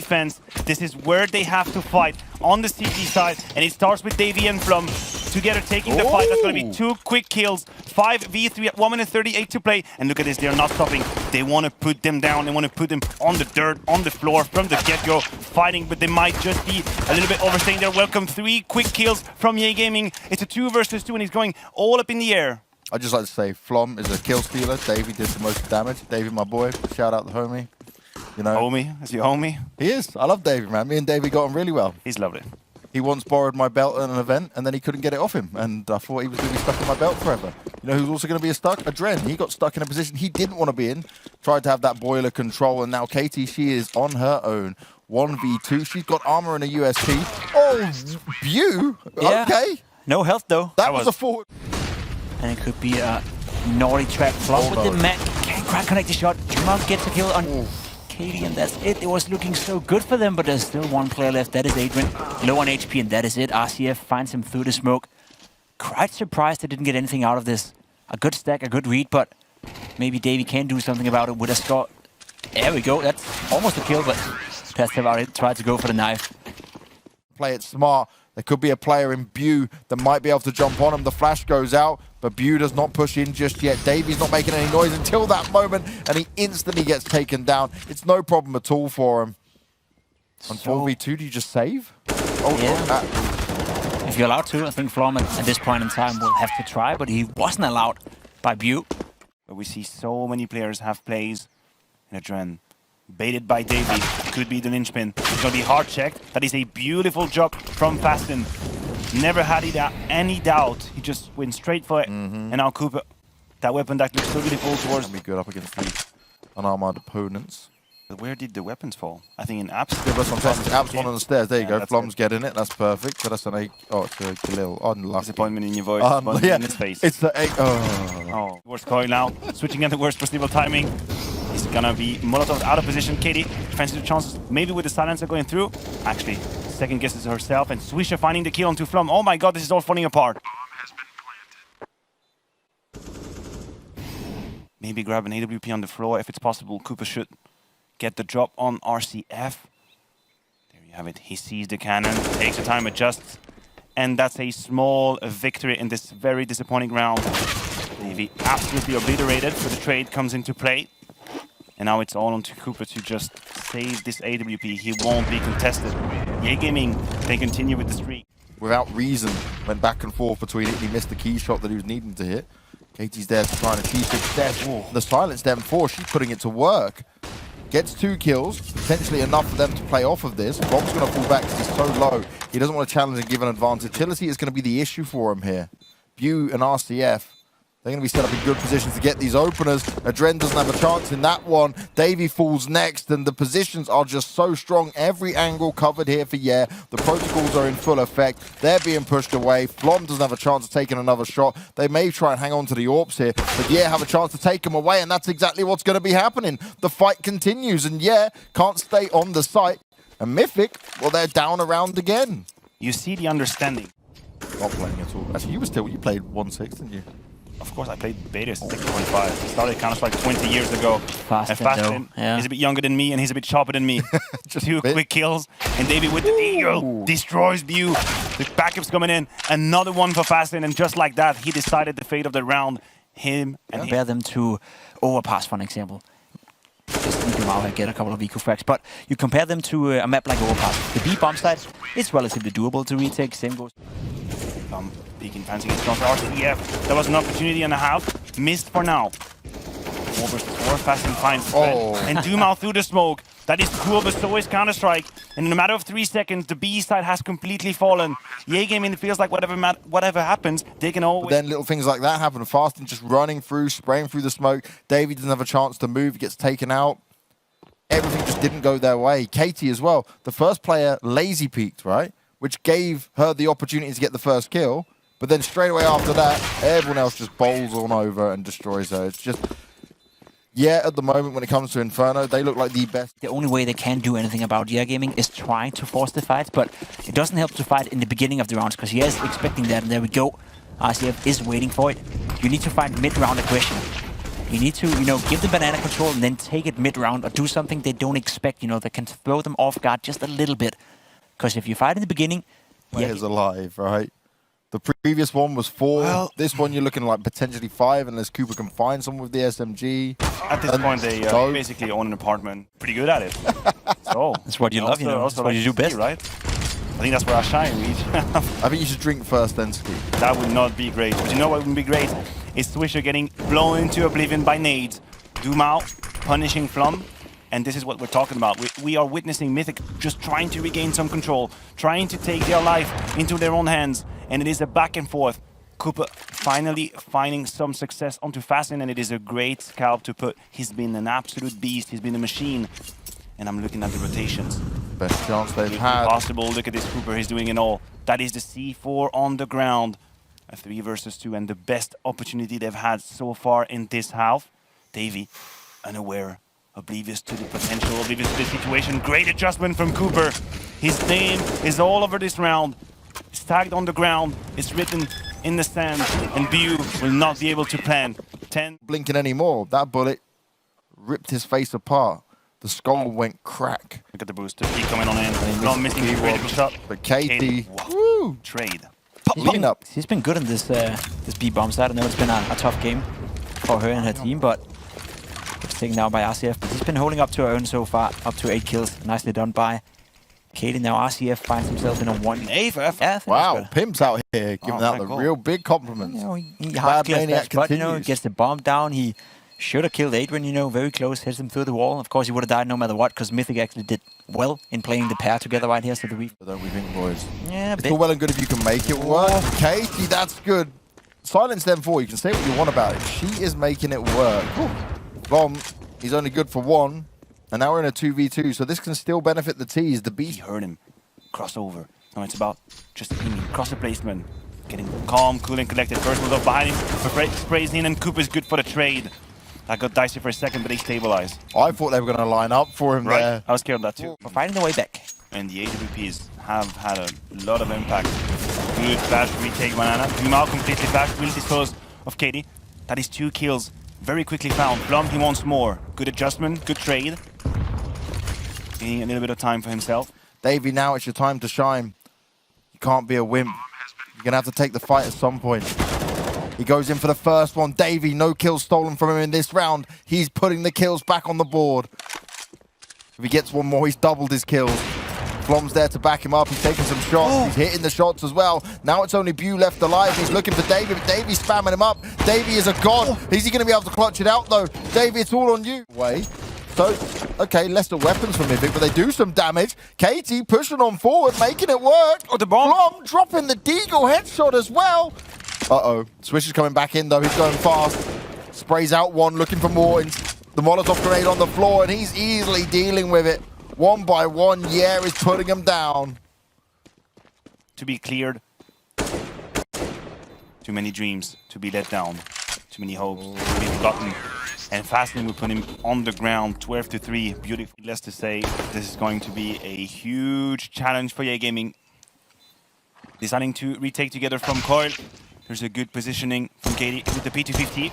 defense. This is where they have to fight on the CT side, and it starts with Davey and Flum together taking the fight. That's going to be 2 quick kills, 5v3 at 1 minute 38 to play. And look at this, they're not stopping. They want to put them down. They want to put them on the dirt, on the floor from the get-go, fighting, but they might just be a little bit overstaying their welcome. 3 quick kills from Ye Gaming. It's a 2 versus 2, and he's going all up in the air. I'd just like to say, Flom is a kill stealer. Davey did the most damage. Davey, my boy, shout out the homie. You know, Homie? Is he homie? He is. I love Davey, man. Me and Davey got on really well. He's lovely. He once borrowed my belt at an event, and then he couldn't get it off him. And I thought he was going to be stuck in my belt forever. You know who's also going to be stuck? Adren. He got stuck in a position he didn't want to be in. Tried to have that boiler control, and now Katie, she is on her own. 1v2. She's got armor and a USP. Oh, Bew. Yeah. Okay. No health, though. That was a forward. And it could be a naughty trap. Flop with the Mac. Can't quite connect the shot. Jump gets a kill on Katie, and that's it. It was looking so good for them, but there's still one player left. That is Adrian. Low on HP, and that is it. RCF finds him through the smoke. Quite surprised they didn't get anything out of this. A good stack, a good read, but maybe Davey can do something about it with a score. There we go. That's almost a kill, but Pastevar tried to go for the knife. Play it smart. There could be a player in Bew that might be able to jump on him. The flash goes out, but Bew does not push in just yet. Davey's not making any noise until that moment, and he instantly gets taken down. It's no problem at all for him. On 4v2, do you just save? Oh, yeah. If you're allowed to, I think Flom at this point in time will have to try, but he wasn't allowed by Bew. But we see so many players have plays in Adren. Baited by Davey, could be the linchpin. It's going to be hard checked. That is a beautiful job from Fasten. Never had any doubt. He just went straight for it. And now Cooper, that weapon that looks so beautiful towards... Be good up against the unarmored opponents. But where did the weapons fall? I think in Apps. Yeah, that's what I'm saying. Apps one on the stairs. There you go. Flom's good. getting it. That's perfect. So that's an 8. Oh, it's a little unlucky. Disappointment in your voice. Yeah. In his face. It's the 8. Oh. Worst coin now. Switching at the worst possible timing. He's gonna be Molotov out of position. Katie, defensive chances, maybe with the silencer going through. Actually, second guesses herself, and Swisher finding the kill onto Flum. Oh my god, this is all falling apart. Maybe grab an AWP on the floor if it's possible. Cooper should get the drop on RCF. There you have it. He sees the cannon, takes the time, adjusts, and that's a small victory in this very disappointing round. Davey absolutely obliterated, so the trade comes into play. And now it's all on to Cooper to just save this AWP. He won't be contested. Ye Gaming, they continue with the streak. Without reason, went back and forth between it. He missed the key shot that he was needing to hit. Katie's there to try and achieve success. The silence M4, she's putting it to work. Gets 2 kills, potentially enough for them to play off of this. Bob's going to fall back because he's so low. He doesn't want to challenge and give an advantage. Agility is going to be the issue for him here. Bew and RCF, they're going to be set up in good positions to get these openers. Adren doesn't have a chance in that one. Davey falls next, and the positions are just so strong. Every angle covered here for Ye. The protocols are in full effect. They're being pushed away. Flom doesn't have a chance of taking another shot. They may try and hang on to the AWPs here, but Ye have a chance to take them away, and that's exactly what's going to be happening. The fight continues, and Ye can't stay on the site. And Mythic, well, they're down around again. You see the understanding. Not playing at all. Actually, you played 1.6, didn't you? Of course, I played beta 6.5. I started Counter-Strike 20 years ago. Fasten, yeah. He's a bit younger than me, and he's a bit sharper than me. Just 2 quick kills, and Davey with the eagle destroys Bew. The backup's coming in. Another one for Fasten, and just like that, he decided the fate of the round. Compare them to Overpass, for an example. Just need them out and get a couple of eco frags. But you compare them to a map like Overpass. The B bomb site is relatively doable to retake. Same goes. Peeking, fancy against RCF. There was an opportunity and a half. Missed for now. 4 versus 4. Fasten finds and Dumau through the smoke. That is cool, but so is Counter-Strike. And in a matter of 3 seconds, the B side has completely fallen. Ye Gaming, it feels like whatever happens, they can always... But then little things like that happen. Fasten just running through, spraying through the smoke. Davey doesn't have a chance to move. He gets taken out. Everything just didn't go their way. Katie as well. The first player lazy peeked, right? Which gave her the opportunity to get the first kill. But then straight away after that, everyone else just bowls on over and destroys her. It's just... Yeah, at the moment, when it comes to Inferno, they look like the best. The only way they can do anything about Ye Gaming is trying to force the fight, but it doesn't help to fight in the beginning of the rounds, because Ye is expecting that, and there we go. RCF is waiting for it. You need to find mid-round aggression. You need to, give them banana control and then take it mid-round or do something they don't expect, that can throw them off guard just a little bit. Because if you fight in the beginning... Players alive, right? The previous one was 4. Well, this one you're looking like potentially 5 unless Cooper can find someone with the SMG. At this point, they basically own an apartment. Pretty good at it. So that's what you love, That's what you do best, right? I think that's where I shine, Reed. I think you should drink first, then ski. That would not be great. But you know what would be great? Is Swisher getting blown into oblivion by nades. Dumao punishing Flum. And this is what we're talking about. We are witnessing Mythic just trying to regain some control, trying to take their life into their own hands. And it is a back and forth. Cooper finally finding some success onto Fasten, and it is a great scalp to put. He's been an absolute beast. He's been a machine. And I'm looking at the rotations. Best chance they've had. Possible. Look at this Cooper. He's doing it all. That is the C4 on the ground. A 3 versus 2, and the best opportunity they've had so far in this half. Davey, unaware. Oblivious to the potential, oblivious to the situation. Great adjustment from Cooper. His name is all over this round. It's tagged on the ground. It's written in the sand. And Bu will not be able to plan. 10. Blinking anymore. That bullet ripped his face apart. The skull went crack. Look at the booster. Keep coming on in. Not missing the critical shot. But Katie, woo! Trade. She's been good in this B bomb side. I know it's been a tough game for her and her team, but it's taken down by RCF. But she's been holding up to her own so far, up to 8 kills. Nicely done by Katie. Now RCF finds himself in a 1-8. Yeah, wow, Pimp's out here giving out the real big compliments. He hard kills that spot, gets the bomb down. He should have killed Adrian, very close, hits him through the wall. Of course, he would have died no matter what, because Mythic actually did well in playing the pair together right here. So don't we think, boys? Yeah, it's all well and good if you can make it work. Katie, that's good. Silence them 4. You can say what you want about it. She is making it work. Bomb, he's only good for 1. And now we're in a 2v2, so this can still benefit the T's. The Beast. He heard him. Crossover. Now it's about just crosser placement. Getting calm, cool, and collected. First move up behind him. Sprays in, and Cooper's good for the trade. That got dicey for a second, but they stabilized. I thought they were going to line up for him there. I was scared of that too. We're finding the way back. And the AWPs have had a lot of impact. Good flash retake banana. Dumao completely flashed. Will dispose of Katie. That is 2 kills. Very quickly found. Blum, he wants more. Good adjustment, good trade. Gaining a little bit of time for himself. Davey, now it's your time to shine. You can't be a wimp. You're going to have to take the fight at some point. He goes in for the first one. Davey, no kills stolen from him in this round. He's putting the kills back on the board. If he gets one more, he's doubled his kills. Flom's there to back him up. He's taking some shots. He's hitting the shots as well. Now it's only Bu left alive. He's looking for Davey, but Davey's spamming him up. Davey is a god. Is he going to be able to clutch it out, though? Davey, it's all on you. So, okay, lesser weapons for Mythic, but they do some damage. Katie pushing on forward, making it work. Oh, the bomb. Flom dropping the Deagle headshot as well. Uh-oh. Swish is coming back in, though. He's going fast. Sprays out 1, looking for more. The Molotov grenade on the floor, and he's easily dealing with it. 1 by 1, yeah, is putting him down. To be cleared. Too many dreams to be let down. Too many hopes to be forgotten. And Fastening will put him on the ground, 12-3. Beautiful. Less to say, this is going to be a huge challenge for EA Gaming. Deciding to retake together from Coil. There's a good positioning from Katie with the P250.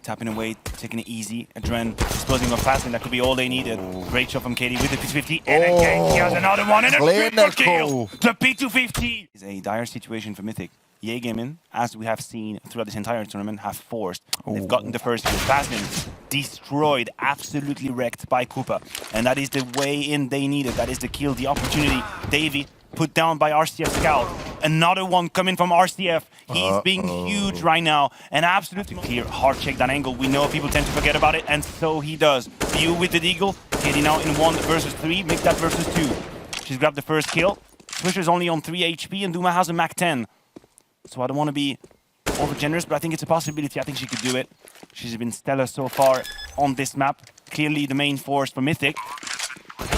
Tapping away, taking it easy. Adren disposing of Fastening. That could be all they needed. Great shot from Katie with the P250. And again, he has another one. And a triple kill. The P250 is a dire situation for Mythic. EA Gaming, as we have seen throughout this entire tournament, have forced. They've gotten the first kill. Fastening destroyed, absolutely wrecked by Koopa. And that is the way in they needed. That is the kill, the opportunity. Davey put down by RCF Scout. Another one coming from RCF. He's being huge right now. And absolutely clear. Hard check that angle. We know people tend to forget about it. And so he does. Bu with the Deagle. Katie now in 1 versus 3. Make that versus 2. She's grabbed the first kill. Swisher's only on 3 HP. And Duma has a Mac 10. So I don't want to be over generous, but I think it's a possibility. I think she could do it. She's been stellar so far on this map. Clearly the main force for Mythic.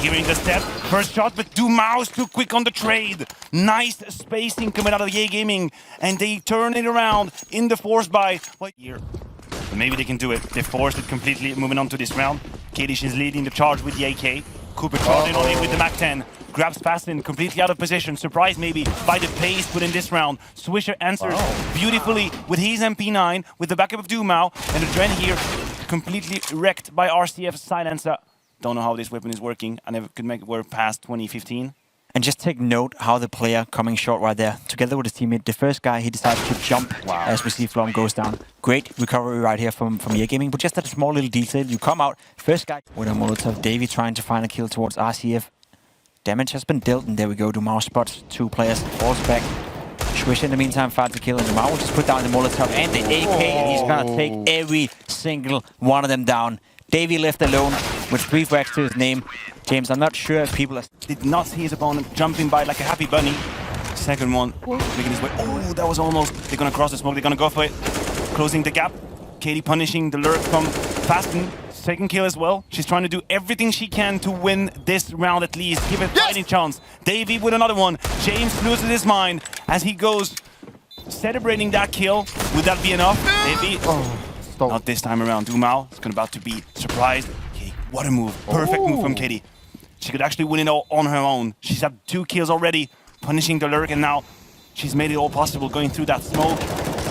Hearing the step, first shot, but Dumao's too quick on the trade. Nice spacing coming out of EA Gaming, and they turn it around in the force buy. Well, here, but maybe they can do it. They forced it completely, moving on to this round. Kadish is leading the charge with the AK. Cooper charging on it with the Mac 10. Grabs Fasten completely out of position. Surprised maybe by the pace put in this round. Swisher answers beautifully with his MP9, with the backup of Dumao. And the Dren here completely wrecked by RCF's silencer. Don't know how this weapon is working. I never could make it work past 2015. And just take note how the player coming short right there, together with his teammate, the first guy, he decides to jump as we see Flom goes down. Great recovery right here from EA Gaming, but just that small little detail. You come out, first guy with a Molotov, Davey trying to find a kill towards RCF. Damage has been dealt, and there we go. Dumau spots 2 players, falls back. Swish in the meantime finds the kill, and Dumau will just put down the Molotov and the AK, and he's gonna take every single one of them down. Davey left alone with 3 frags to his name. James, I'm not sure if people did not see his opponent jumping by like a happy bunny. Second one, making his way. Oh, that was almost. They're gonna cross the smoke. They're gonna go for it. Closing the gap. Katie punishing the lurk from Fasten. Second kill as well. She's trying to do everything she can to win this round at least. Give it a fighting chance. Davey with another one. James loses his mind as he goes celebrating that kill. Would that be enough? Davey. Not this time around. Dumau is about to be surprised. Okay, what a move. Perfect move from Katie. She could actually win it all on her own. She's had 2 kills already, punishing the lurk, and now she's made it all possible going through that smoke.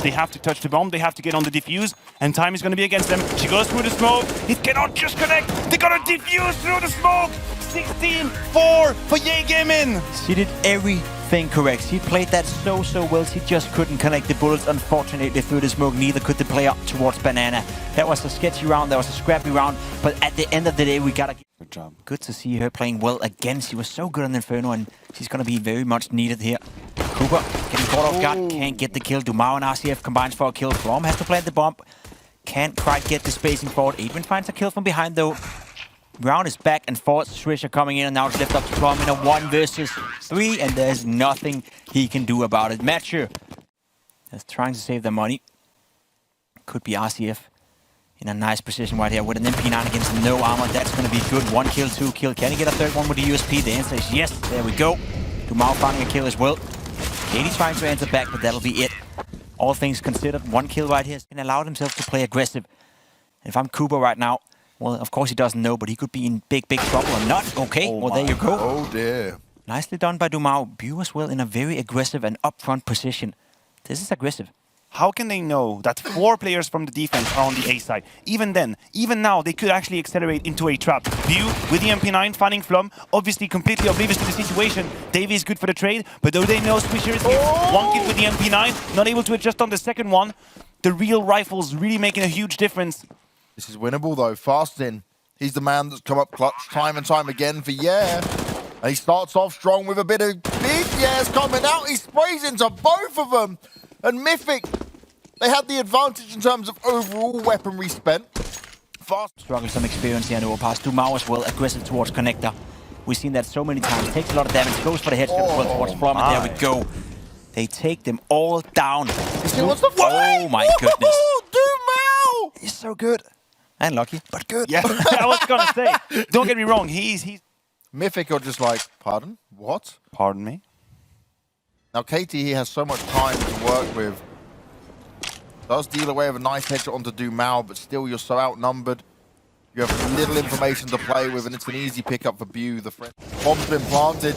They have to touch the bomb, they have to get on the defuse, and time is going to be against them. She goes through the smoke. It cannot just connect. They're going to defuse through the smoke. 16-4 for Ye Gaming. She did everything correct. She played that so well. She just couldn't connect the bullets. Unfortunately, through the smoke, neither could the player towards Banana. That was a sketchy round. That was a scrappy round. But at the end of the day, we gotta. Good job. Good to see her playing well again. She was so good on Inferno, and she's gonna be very much needed here. Cooper getting caught off guard. Can't get the kill. Dumau and RCF combines for a kill. Flom has to plant the bomb. Can't quite get the spacing forward. Adrian finds a kill from behind though. Round is back and forth. Swisher coming in, and now it's left up to Flom in a 1 versus 3, and there's nothing he can do about it. Matcher is trying to save the money. Could be RCF in a nice position right here with an MP9 against no armor. That's going to be good. 1 kill, 2 kill. Can he get a third one with the USP? The answer is yes. There we go. Dumau finding a kill as well. Katie trying to enter back, but that'll be it. All things considered, 1 kill right here. He allowed himself to play aggressive. If I'm Cooper right now, well, of course he doesn't know, but he could be in big trouble or not. Okay, well, there you go. Oh, dear. Nicely done by Dumau. Bu as well in a very aggressive and upfront position. This is aggressive. How can they know that 4 players from the defense are on the A side? Even then, even now, they could actually accelerate into a trap. Bu with the MP9 finding Flum, obviously completely oblivious to the situation. Davey is good for the trade, but though they know Swisher is here, 1 kill with the MP9, not able to adjust on the second one. The real rifles really making a huge difference. This is winnable, though. Fastin, he's the man that's come up clutch time and time again for And he starts off strong with a bit of big coming out. He sprays into both of them. And Mythic, they had the advantage in terms of overall weaponry spent. Fast. Struggle some experience here in the overpass. Dumau as well, aggressive towards Connector. We've seen that so many times. Takes a lot of damage, goes for the headshot as well towards Flom, and there we go. They take them all down. Oh my goodness. Dumau! He's so good. And lucky, but good. Yeah, I was gonna say. Don't get me wrong. He's Mythic are just like, pardon? What? Pardon me. Now, Katie, he has so much time to work with. Does deal away with a nice headshot onto Dumau, but still, you're so outnumbered. You have little information to play with, and it's an easy pickup for Bu. The bomb's been planted.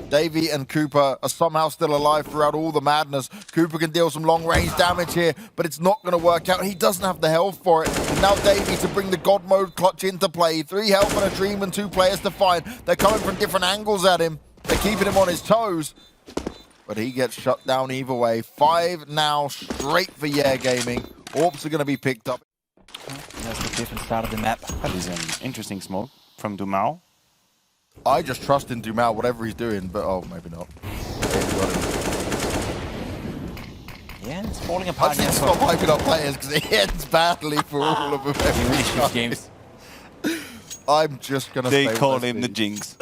Davey and Cooper are somehow still alive throughout all the madness. Cooper can deal some long-range damage here, but it's not going to work out. He doesn't have the health for it. And now Davey to bring the God Mode clutch into play. 3 health and a dream and 2 players to find. They're coming from different angles at him. They're keeping him on his toes. But he gets shut down either way. 5 now straight for Ye Gaming. Orbs are going to be picked up. That's the different start of the map. That is an interesting smoke from Dumau. I just trust in Dumau, whatever he's doing, but oh, maybe not. Yeah, it's falling apart. I need to stop wiping up players because it ends badly for all of them. Really shit games. I'm just going to They call him the Jinx.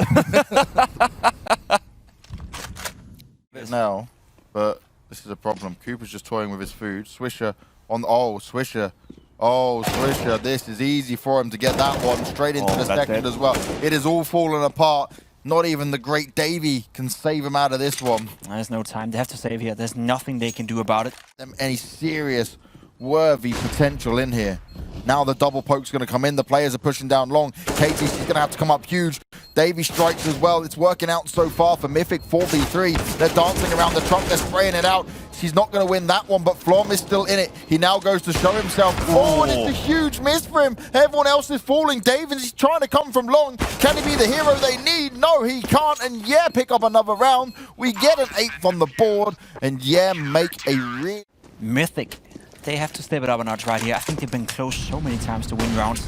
Now, but this is a problem. Cooper's just toying with his food. Swisher on... Oh, Swisher. Oh, Swisher. This is easy for him to get that one straight into the second as well. It is all falling apart. Not even the great Davey can save him out of this one. There's no time. They have to save here. There's nothing they can do about it. Any serious, worthy potential in here. Now the double poke's going to come in. The players are pushing down long. KTC's going to have to come up huge. Davey strikes as well. It's working out so far for Mythic 4v3. They're dancing around the trunk. They're spraying it out. She's not going to win that one, but Flom is still in it. He now goes to show himself. Oh, and it's a huge miss for him. Everyone else is falling. Davis is trying to come from long. Can he be the hero they need? No, he can't. And yeah, pick up another round. We get an 8th on the board. And yeah, make a real... Mythic, they have to step it up a notch right here. I think they've been close so many times to win rounds.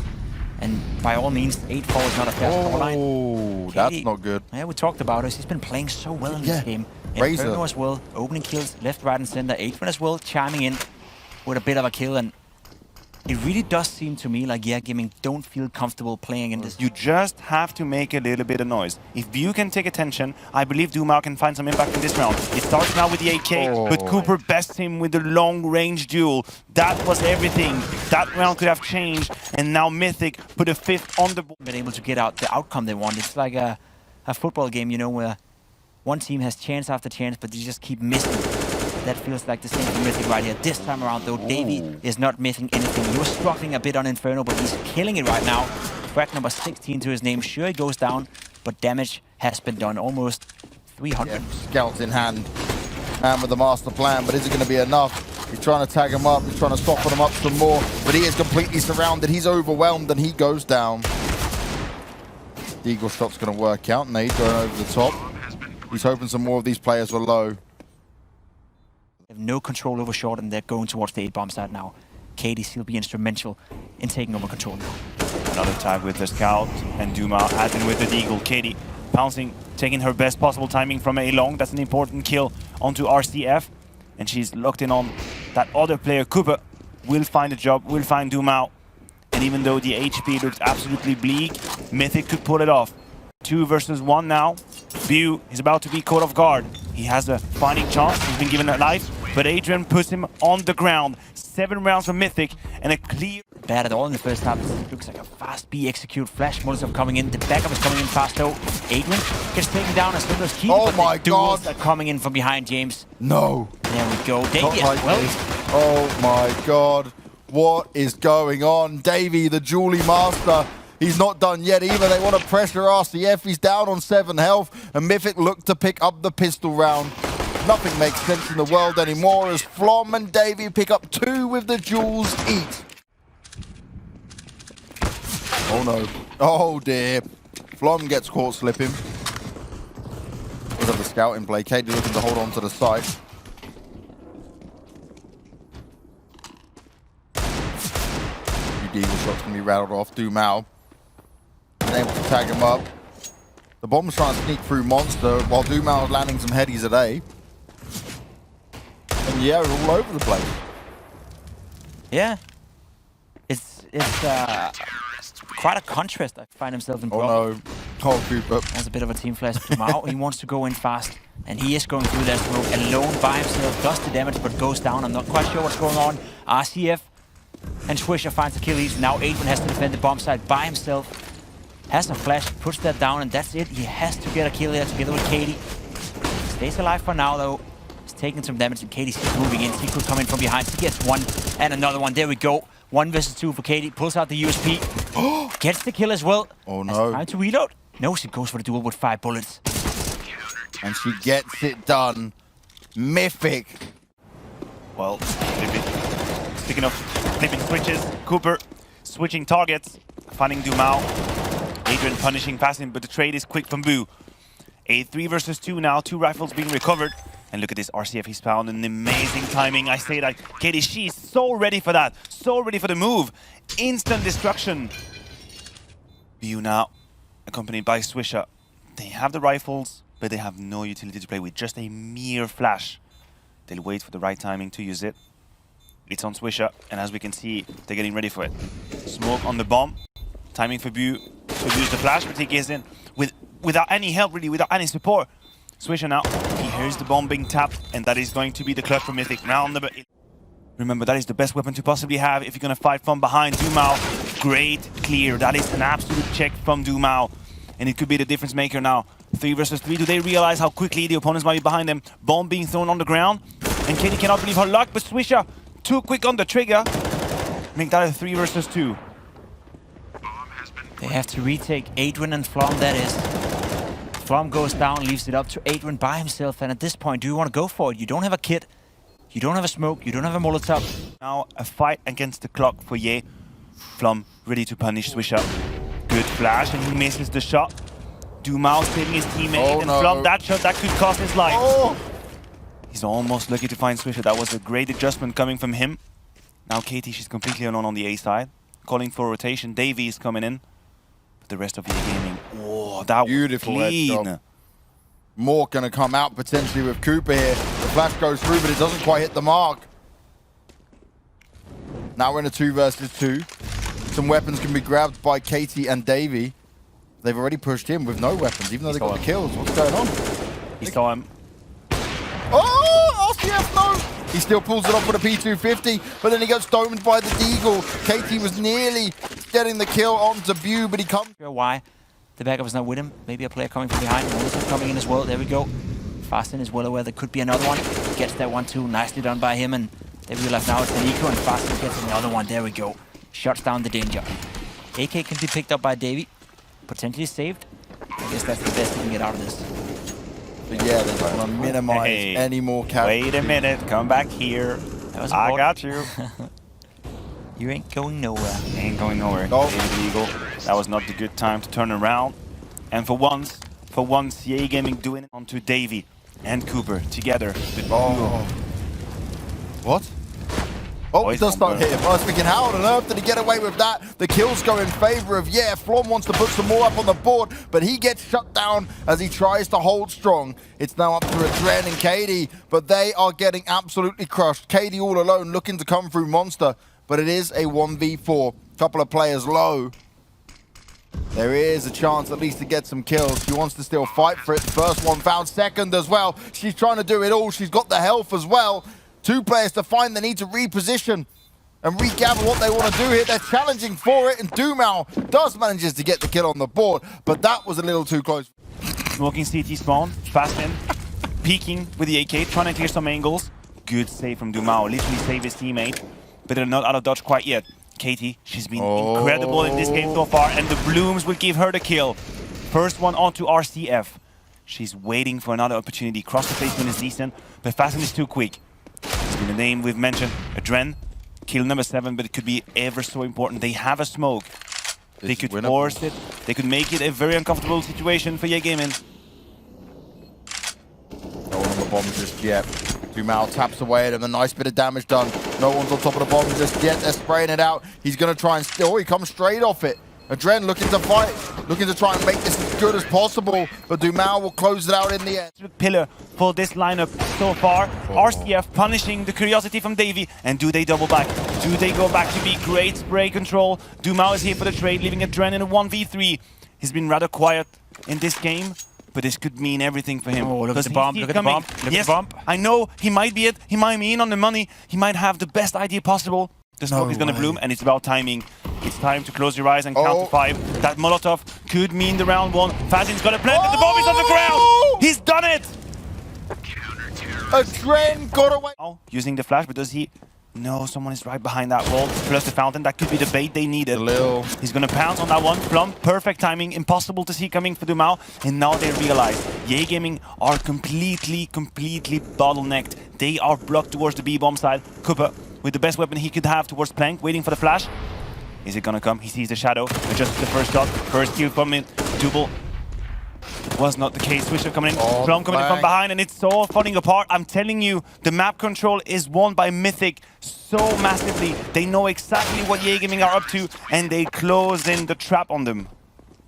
And by all means, 8-4 is not a fair scoreline. Oh, that's not good. Yeah, we talked about it. He's been playing so well in this game. Razor Inferno as well, opening kills left, right, and center. Adrian as well, chiming in with a bit of a kill. And it really does seem to me like, yeah, Gaming don't feel comfortable playing in this. You just have to make a little bit of noise. If you can take attention, I believe Dumao can find some impact in this round. It starts now with the AK, but Cooper bests him with the long-range duel. That was everything. That round could have changed, and now Mythic put a 5th on the board. Been able to get out the outcome they want. It's like a football game, you know, where one team has chance after chance, but they just keep missing. That feels like the same for Mythic right here. This time around, though, Davey is not missing anything. He was struggling a bit on Inferno, but he's killing it right now. Frag number 16 to his name. Sure, he goes down, but damage has been done. Almost 300. Yeah, scouts in hand. And with the master plan, but is it going to be enough? He's trying to tag him up. He's trying to soften him up some more, but he is completely surrounded. He's overwhelmed, and he goes down. The eagle shot's going to work out. Nade going over the top. He's hoping some more of these players were low. They have no control over short, and they're going towards the 8-bomb side now. KDC will be instrumental in taking over control now. Another tag with the scout, and Duma adding with the deagle. Katie pouncing, taking her best possible timing from a long. That's an important kill onto RCF. And she's locked in on that other player. Cooper will find a job, will find Duma. And even though the HP looks absolutely bleak, Mythic could pull it off. 2 versus 1 now. Bew is about to be caught off guard. He has a fighting chance. He's been given a life, but Adrian puts him on the ground. 7 rounds from Mythic and a clear... Bad at all in the first half. It looks like a fast B execute. Flash Molotov coming in. The backup is coming in fast though. Adrian gets taken down as soon as Keith. Oh my God! Are coming in from behind James. No. There we go. Davey like well. Oh my God. What is going on? Davey, the Julie Master. He's not done yet either. They want to pressure RCF. He's down on 7 health. And Mythic look to pick up the pistol round. Nothing makes sense in the world anymore as Flom and Davey pick up 2 with the jewels each. Oh no. Oh dear. Flom gets caught slipping. Look at the scout in play. Katie looking to hold on to the side. Eagle shots can be rattled off. Dumao able to tag him up. The bomb's trying to sneak through Monster while Dumao is landing some headies at A. And yeah, we're all over the place. Yeah. It's quite a contrast. I find himself in problem. Oh no. Oh, Cooper. That's a bit of a team flash. Dumao, he wants to go in fast. And he is going through that smoke alone by himself. Does the damage but goes down. I'm not quite sure what's going on. RCF and Swisher finds a kill. Now Adrian has to defend the bomb side by himself. Has a flash, puts that down, and that's it. He has to get a kill here together with Katie. Stays alive for now, though. He's taking some damage, and Katie's moving in. He could come in from behind. He gets 1 and another one. There we go. 1 versus 2 for Katie. Pulls out the USP. Gets the kill as well. Oh, no. Time to reload. No, she goes for the duel with 5 bullets. And she gets it done. Mythic. Well, speaking of flipping switches, Cooper switching targets, finding Dumao. Adrian punishing past him, but the trade is quick from Boo. A 3 versus 2 now, 2 rifles being recovered. And look at this RCF, he's found an amazing timing. I say that, Katie, she's so ready for that. So ready for the move. Instant destruction. Boo now, accompanied by Swisher. They have the rifles, but they have no utility to play with. Just a mere flash. They'll wait for the right timing to use it. It's on Swisher, and as we can see, they're getting ready for it. Smoke on the bomb. Timing for Boo to use the flash, but he gets in without any help, really, without any support. Swisher now, he hears the bomb being tapped, and that is going to be the clutch for Mythic. Round number 8. Remember, that is the best weapon to possibly have if you're going to fight from behind. Dumao, great clear. That is an absolute check from Dumao, and it could be the difference maker now. 3 versus 3. Do they realize how quickly the opponents might be behind them? Bomb being thrown on the ground, and Katie cannot believe her luck, but Swisher, too quick on the trigger. make that a 3 versus 2. They have to retake Adrian and Flom, that is. Flom goes down, leaves it up to Adrian by himself, and at this point, do you want to go for it? You don't have a kit, you don't have a smoke, you don't have a Molotov. Now a fight against the clock for Ye. Flom ready to punish Swisher. Good flash, and he misses the shot. Dumao saving his teammate, and Flom, that shot, that could cost his life. Oh. He's almost lucky to find Swisher. That was a great adjustment coming from him. Now Katie, she's completely alone on the A side. Calling for rotation. Davey is coming in. But the rest of the gaming. Oh, that Beautiful was clean. headshot. More going to come out potentially with Cooper here. The flash goes through, but it doesn't quite hit the mark. Now we're in a 2 versus 2. Some weapons can be grabbed by Katie and Davey. They've already pushed him with no weapons, even though they got the kills. What's going on? He saw him. Oh, RCF, no! He still pulls it off with a P250, but then he gets domed by the Deagle. Katie was nearly getting the kill onto Bew, but he comes. Why? The backup is not with him. Maybe a player coming from behind. Molotov coming in as well. There we go. Fasten is well aware there could be another one. Gets that one too. Nicely done by him, and they realize now it's Nico, and Fasten gets another one. There we go. Shuts down the danger. AK can be picked up by Davey. Potentially saved. I guess that's the best we can get out of this. But yeah, they don't want to minimize any more casualties. Wait a minute, come back here. I got you. You ain't going nowhere. Ain't going nowhere. No. Illegal. That was not the good time to turn around. And for once, CA Gaming doing it onto Davey and Cooper together. Oh. What? Oh, he does not hit him. I was thinking, how on earth did he get away with that? The kills go in favor of, yeah, Flom wants to put some more up on the board, but he gets shut down as he tries to hold strong. It's now up to Adren and Katie, but they are getting absolutely crushed. Katie all alone looking to come through Monster, but it is a 1v4. Couple of players low. There is a chance at least to get some kills. She wants to still fight for it. First one found, second as well. She's trying to do it all. She's got the health as well. 2 players to find. They need to reposition and regather what they want to do here. They're challenging for it, and Dumao does manage to get the kill on the board, but that was a little too close. Smoking CT spawn, fast in, peeking with the AK, trying to clear some angles. Good save from Dumao, literally save his teammate, but they're not out of dodge quite yet. Katie, she's been incredible in this game so far, and the Blooms will give her the kill. First one onto RCF. She's waiting for another opportunity. Cross the placement is decent, but Fasten is too quick. It's been a name we've mentioned. Adren, kill number 7, but it could be ever so important. They have a smoke. They could force it. They could make it a very uncomfortable situation for Ye Gaming. No one on the bomb just yet. Dumao taps away at him. A nice bit of damage done. No one's on top of the bomb just yet. They're spraying it out. He's going to try and steal. He comes straight off it. Adren looking to fight, looking to try and make this as good as possible, but Dumao will close it out in the end. Pillar for this lineup so far. RCF punishing the curiosity from Davey, and do they double back? Do they go back to be great spray control? Dumao is here for the trade, leaving Adren in a 1v3. He's been rather quiet in this game, but this could mean everything for him. Oh, look at the bomb, look at the bomb, look at the bomb. I know, he might be it, he might be in on the money, he might have the best idea possible. The smoke is going to bloom, and it's about timing. It's time to close your eyes and count to 5. That Molotov could mean the round 1. Fazin's got a plant, and the bomb is on the ground! He's done it! Adren got away. Using the flash, but does he? No, someone is right behind that wall. Plus the fountain, that could be the bait they needed. He's going to pounce on that one. Plum, perfect timing, impossible to see coming for Dumao. And now they realize Ye Gaming are completely bottlenecked. They are blocked towards the B-bomb side. Cooper, with the best weapon he could have towards Plank, waiting for the flash. Is it gonna come? He sees the shadow, adjusts the first shot. First kill from him. Double. Was not the case. Swisher coming in. Plum coming in from behind, and it's all falling apart. I'm telling you, the map control is won by Mythic so massively. They know exactly what Ye Gaming are up to, and they close in the trap on them.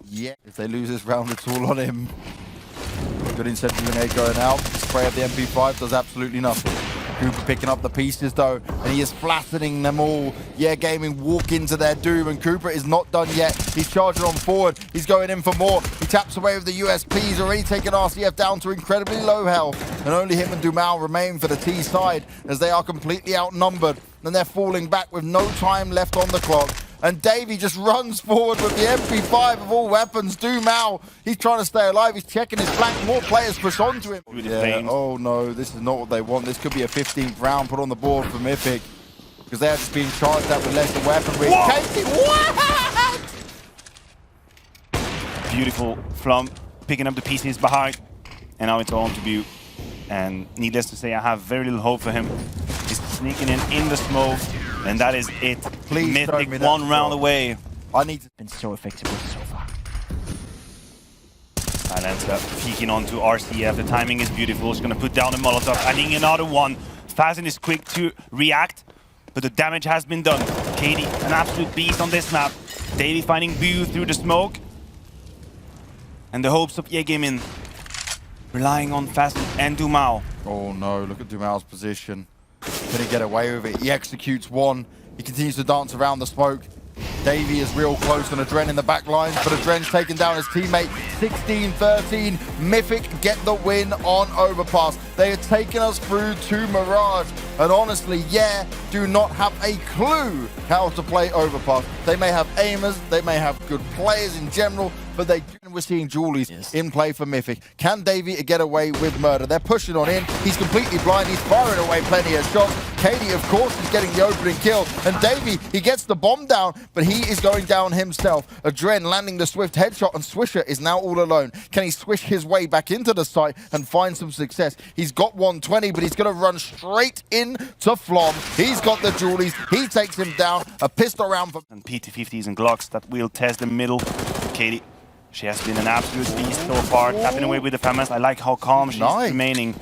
Yeah, if they lose this round, it's all on him. Good incentive grenade going out. Spray of the MP5 does absolutely nothing. Cooper picking up the pieces though, and he is flattening them all. Yeah, Gaming walk into their doom, and Cooper is not done yet. He's charging on forward. He's going in for more. He taps away with the USP. He's already taken RCF down to incredibly low health, and only him and Dumao remain for the T side as they are completely outnumbered, and they're falling back with no time left on the clock. And Davey just runs forward with the MP5 of all weapons. Dumao, he's trying to stay alive. He's checking his flank. More players push onto him. Yeah. Oh no, this is not what they want. This could be a 15th round put on the board for Mythic. because they are just being charged at with less than weaponry. Katie, what? Beautiful Flum picking up the pieces behind, and now it's all on to Bew. And needless to say, I have very little hope for him. He's sneaking in the smoke, and that is it. Please Mythic one round away. I need to... Been so effective with it so far. Silencer peeking onto RCF. The timing is beautiful. He's going to put down a Molotov. Adding another one. Fazen is quick to react, but the damage has been done. Katie, an absolute beast on this map. Davey finding Bew through the smoke. And the hopes of Yegamin relying on Fazen and Dumao. Oh no, look at Dumao's position. Can he get away with it? He executes one. He continues to dance around the smoke. Davey is real close on Adren in the back lines, but Adren's taken down his teammate. 16-13. Mythic get the win on Overpass. They are taking us through to Mirage. And honestly, yeah, do not have a clue how to play Overpass. They may have aimers, they may have good players in general, but we're seeing Julies in play for Mythic. Can Davey get away with murder? They're pushing on in. He's completely blind. He's firing away plenty of shots. Katie, of course, is getting the opening kill. And Davey, he gets the bomb down, but he is going down himself. Adren landing the swift headshot, and Swisher is now all alone. Can he swish his way back into the site and find some success? He's got 120, but he's going to run straight in to Flom. He's got the Julies. He takes him down. A pistol round for... And PT-50s and Glocks that will test the middle. Katie, she has been an absolute beast so far. Tapping away with the FAMAS. I like how calm she's remaining.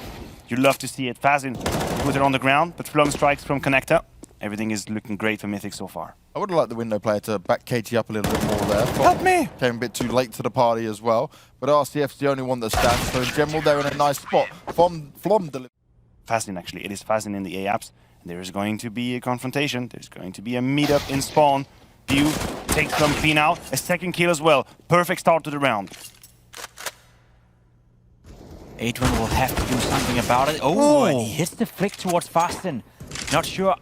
You love to see it. Fazen put her on the ground, but Flum strikes from Connector. Everything is looking great for Mythic so far. I would have liked the window player to back Katie up a little bit more there. Help me! Came a bit too late to the party as well. But RCF's the only one that stands. So in general, they're in a nice spot. Flom delivers. Fazen, actually. It is Fazen in the A-apps. There is going to be a confrontation. There's going to be a meetup in spawn. Bew takes some P now. A second kill as well. Perfect start to the round. Adrian will have to do something about it. Oh, and he hits the flick towards Fasten. Not sure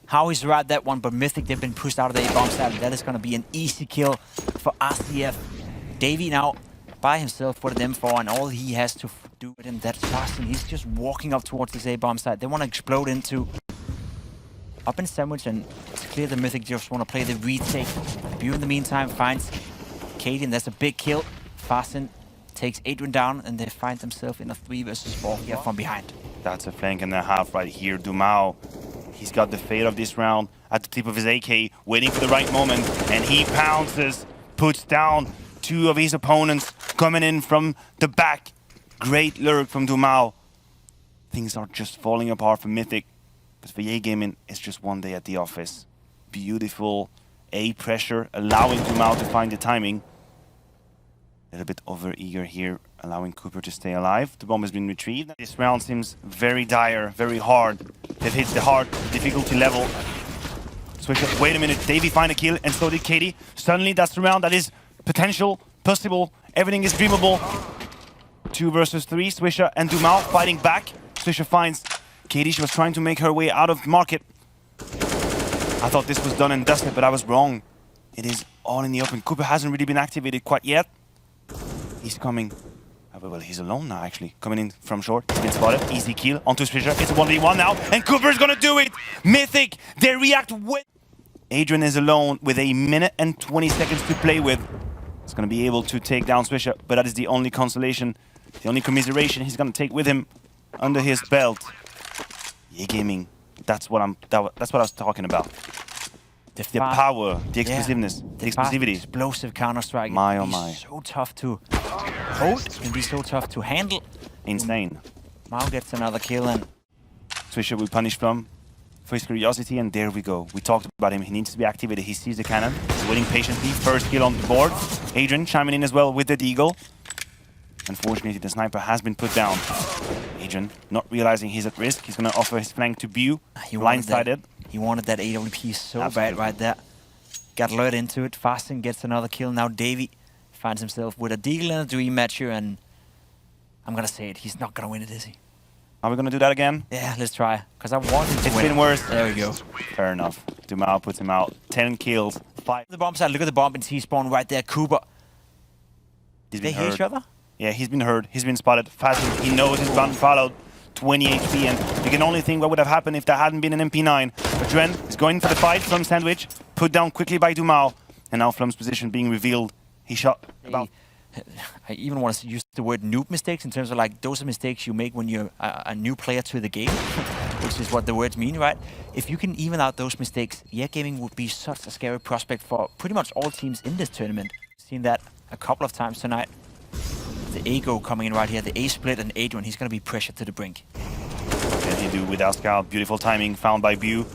how he's right that one, but Mythic, they've been pushed out of the A-bomb side. That is going to be an easy kill for RCF. Davey now by himself for the M4, and all he has to do with him, that's Fasten. He's just walking up towards this A-bomb side. They want to explode into up in sandwich, and it's clear the Mythic just want to play the retake. Bew in the meantime finds Katie, and that's a big kill. Fasten takes Adrian down, and they find themselves in a 3 versus 4 here from behind. That's a flank and a half right here. Dumao, he's got the fate of this round at the tip of his AK, waiting for the right moment, and he pounces, puts down 2 of his opponents coming in from the back. Great lurk from Dumao. Things are just falling apart for Mythic, but for Yegamin, it's just one day at the office. Beautiful A pressure, allowing Dumao to find the timing. A little bit over-eager here, allowing Cooper to stay alive. The bomb has been retrieved. This round seems very dire, very hard. They've hit the hard difficulty level. Swisher, wait a minute, Davey find a kill, and so did Katie. Suddenly, that's the round that is potential, possible, everything is dreamable. 2 versus 3, Swisher and Dumao fighting back. Swisher finds Katie, she was trying to make her way out of market. I thought this was done and dusted, but I was wrong. It is all in the open. Cooper hasn't really been activated quite yet. He's coming. Well, he's alone now, actually. Coming in from short. He's been spotted. Easy kill onto Swisher. It's a 1v1 now, and Cooper's gonna do it! Mythic, they react with... Adrian is alone with 1 minute and 20 seconds to play with. He's gonna be able to take down Swisher, but that is the only consolation, the only commiseration he's gonna take with him under his belt. Yegaming, that's what I was talking about. The power, the explosiveness, the explosivity. Explosive Counter-Strike. My oh my. So tough to hold. It can be so tough to handle. Insane. Mao gets another kill, and Swisher will punish Flum for his curiosity, and there we go. We talked about him. He needs to be activated. He sees the cannon. He's waiting patiently. First kill on the board. Adrian chiming in as well with the deagle. Unfortunately, the sniper has been put down. Adrian, not realizing he's at risk, he's going to offer his flank to Bew. Blindsided. He wanted that AWP so bad right there. Got lured into it. Fasten gets another kill. Now Davey finds himself with a deagle and a dream match here, and I'm going to say it, he's not going to win it, is he? Are we going to do that again? Yeah, let's try. Because I want him to win. It's been worse. There we go. Fair enough. Dumao puts him out. 10 kills. 5. The bomb side. Look at the bomb in T-spawn right there. Cooper. Did they hear each other? Yeah, he's been heard. He's been spotted. Fasten, he knows he's been followed. 20 HP, and you can only think what would have happened if there hadn't been an MP9. But Dren is going for the fight. Flum sandwich, put down quickly by Dumao, and now Flum's position being revealed. He shot about... I even want to use the word noob mistakes in terms of like those are mistakes you make when you're a new player to the game, which is what the words mean, right? If you can even out those mistakes, yeah, gaming would be such a scary prospect for pretty much all teams in this tournament. Seen that a couple of times tonight. The A-go coming in right here, the A-split and Adrian, he's going to be pressured to the brink. What can he do without Scout? Beautiful timing found by Bu.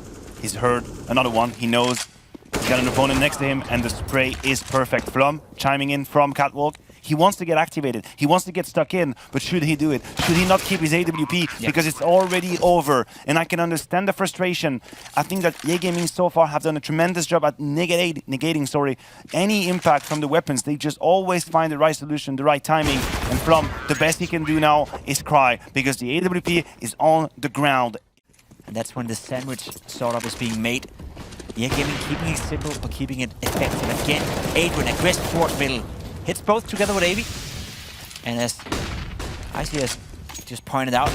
He's heard another one. He knows he's got an opponent next to him, and the spray is perfect. Flum chiming in from Catwalk. He wants to get activated. He wants to get stuck in, but should he do it? Should he not keep his AWP? Yep. Because it's already over, and I can understand the frustration. I think that EA Gaming so far have done a tremendous job at negating any impact from the weapons. They just always find the right solution, the right timing. And Flum, the best he can do now is cry, because the AWP is on the ground. And that's when the sandwich sort of is being made. EA Gaming keeping it simple, but keeping it effective. Again, Adrian aggressive towards middle. Hits both together with Avi. And as ICS just pointed out,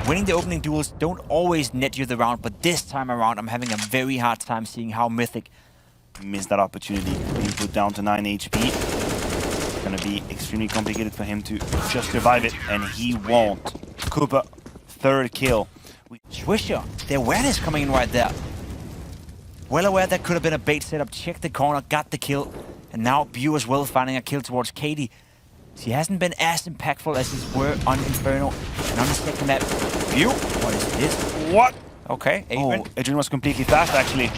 winning the opening duels don't always net you the round, but this time around I'm having a very hard time seeing how Mythic missed that opportunity. Being put down to 9 HP. It's gonna be extremely complicated for him to just survive it, and he won't. Cooper, third kill. Swisher, the awareness coming in right there. Well aware that could have been a bait setup, checked the corner, got the kill. And now Bu as well finding a kill towards Katie. She hasn't been as impactful as his were on Inferno. And on the second map, Bu, what is this? What? Okay, Adrian. Oh, Adrian was completely fast actually.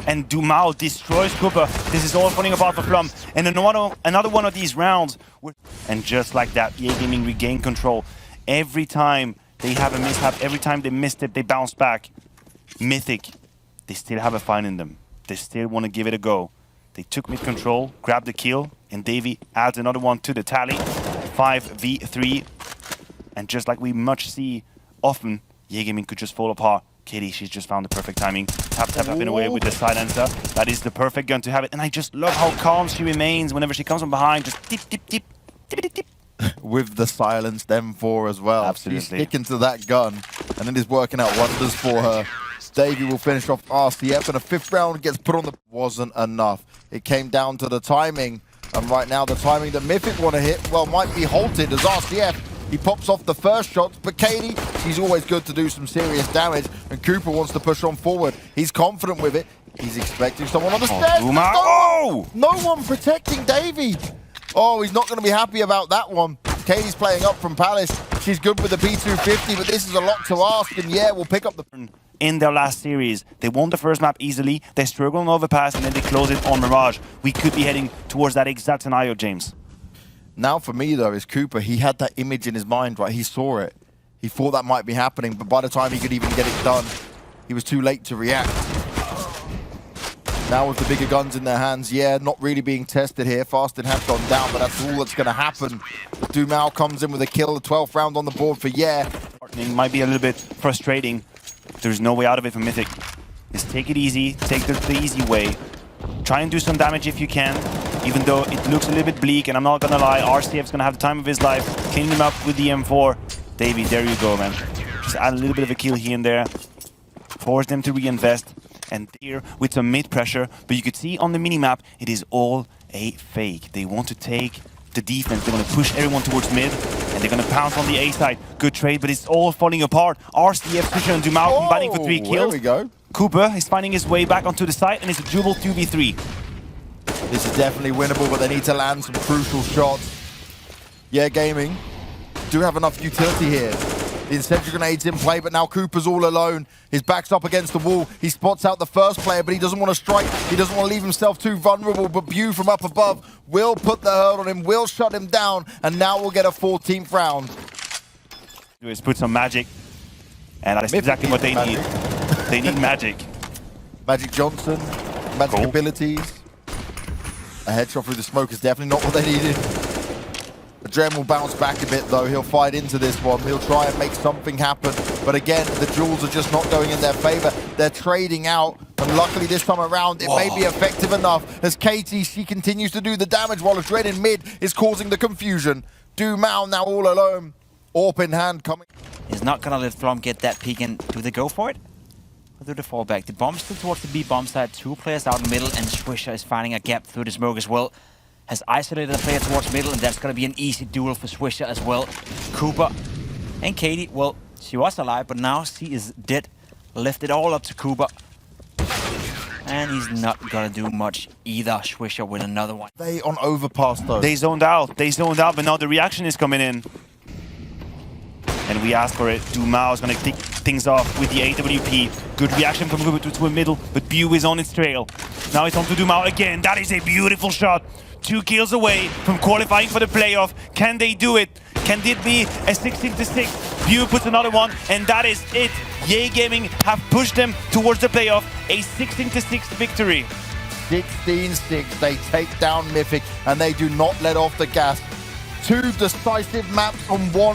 And Dumao destroys Cooper. This is all falling apart for Flum. And another one of these rounds. And just like that, EA Gaming regain control. Every time they have a mishap, every time they missed it, they bounce back. Mythic, they still have a fight in them. They still want to give it a go. They took mid control, grabbed the kill, and Davey adds another one to the tally. 5v3. And just like we much see often, EA Gaming could just fall apart. Katie, she's just found the perfect timing. Tapping away with the silencer. That is the perfect gun to have it. And I just love how calm she remains whenever she comes from behind. Just tip, tip, tip, tip, tip, tip. With the silenced M4 as well. Absolutely. She's sticking to that gun, and it is working out wonders for her. Davey will finish off RCF, and a fifth round gets put on the... Wasn't enough. It came down to the timing, and right now the timing that Mythic want to hit, well, might be halted as RCF, he pops off the first shots, but Katie, she's always good to do some serious damage, and Cooper wants to push on forward. He's confident with it. He's expecting someone on the stairs. No one protecting Davey. Oh, he's not going to be happy about that one. Katie's playing up from Palace. She's good with the P250, but this is a lot to ask, and yeah, we'll pick up the... In their last series, they won the first map easily, they struggle on overpass, and then they close it on Mirage. We could be heading towards that exact scenario, James. Now for me, though, is Cooper. He had that image in his mind, right? He saw it. He thought that might be happening, but by the time he could even get it done, he was too late to react. Now with the bigger guns in their hands, yeah, not really being tested here. Fasting has gone down, but that's all that's going to happen. Dumao comes in with a kill, the 12th round on the board for Yeah. It might be a little bit frustrating. There's no way out of it for Mythic. Just take it easy, take the easy way. Try and do some damage if you can, even though it looks a little bit bleak, and I'm not gonna lie, RCF's gonna have the time of his life, cleaning him up with the M4. Davey, there you go, man. Just add a little bit of a kill here and there. Force them to reinvest, and here with some mid pressure, but you could see on the minimap, it is all a fake. They want to take the defense, they want to push everyone towards mid, and they're going to pounce on the A side. Good trade, but it's all falling apart. RCF, Swisher and Dumao combining for 3 kills. There we go. Cooper is finding his way back onto the side, and it's a double 2v3. This is definitely winnable, but they need to land some crucial shots. Yeah, Gaming do have enough utility here. The incendiary grenade's in play, but now Cooper's all alone. His back's up against the wall. He spots out the first player, but he doesn't want to strike. He doesn't want to leave himself too vulnerable, but Bu from up above will put the hurt on him, will shut him down, and now we'll get a 14th round. Is put some magic, and that's exactly what they need. They need magic. Magic Johnson, magic abilities. A headshot through the smoke is definitely not what they needed. Adren will bounce back a bit, though. He'll fight into this one. He'll try and make something happen. But again, the duels are just not going in their favor. They're trading out. And luckily this time around, it may be effective enough. As Katie, she continues to do the damage while Adren in mid is causing the confusion. Dumao now all alone. AWP in hand coming. is not gonna let Flom get that peek in. Do they go for it? Or do they fall back? The bomb still towards the B bomb side. 2 players out in the middle, and Swisher is finding a gap through the smoke as well. Has isolated a player towards middle, and that's gonna be an easy duel for Swisher as well. Cooper and Katie, well, she was alive, but now she is dead. Left it all up to Cooper. And he's not gonna do much either. Swisher with another one. They on overpass though. They zoned out, but now the reaction is coming in. And we asked for it. Dumao is gonna kick things off with the AWP. Good reaction from Cooper to a middle, but Bu is on its trail. Now it's on to Dumao again. That is a beautiful shot. 2 kills away from qualifying for the playoff. Can they do it? Can it be a 16-6? Bu puts another one, and that is it. Yay Gaming have pushed them towards the playoff. A 16-6 victory. 16-6, they take down Mythic, and they do not let off the gas. 2 decisive maps on 1.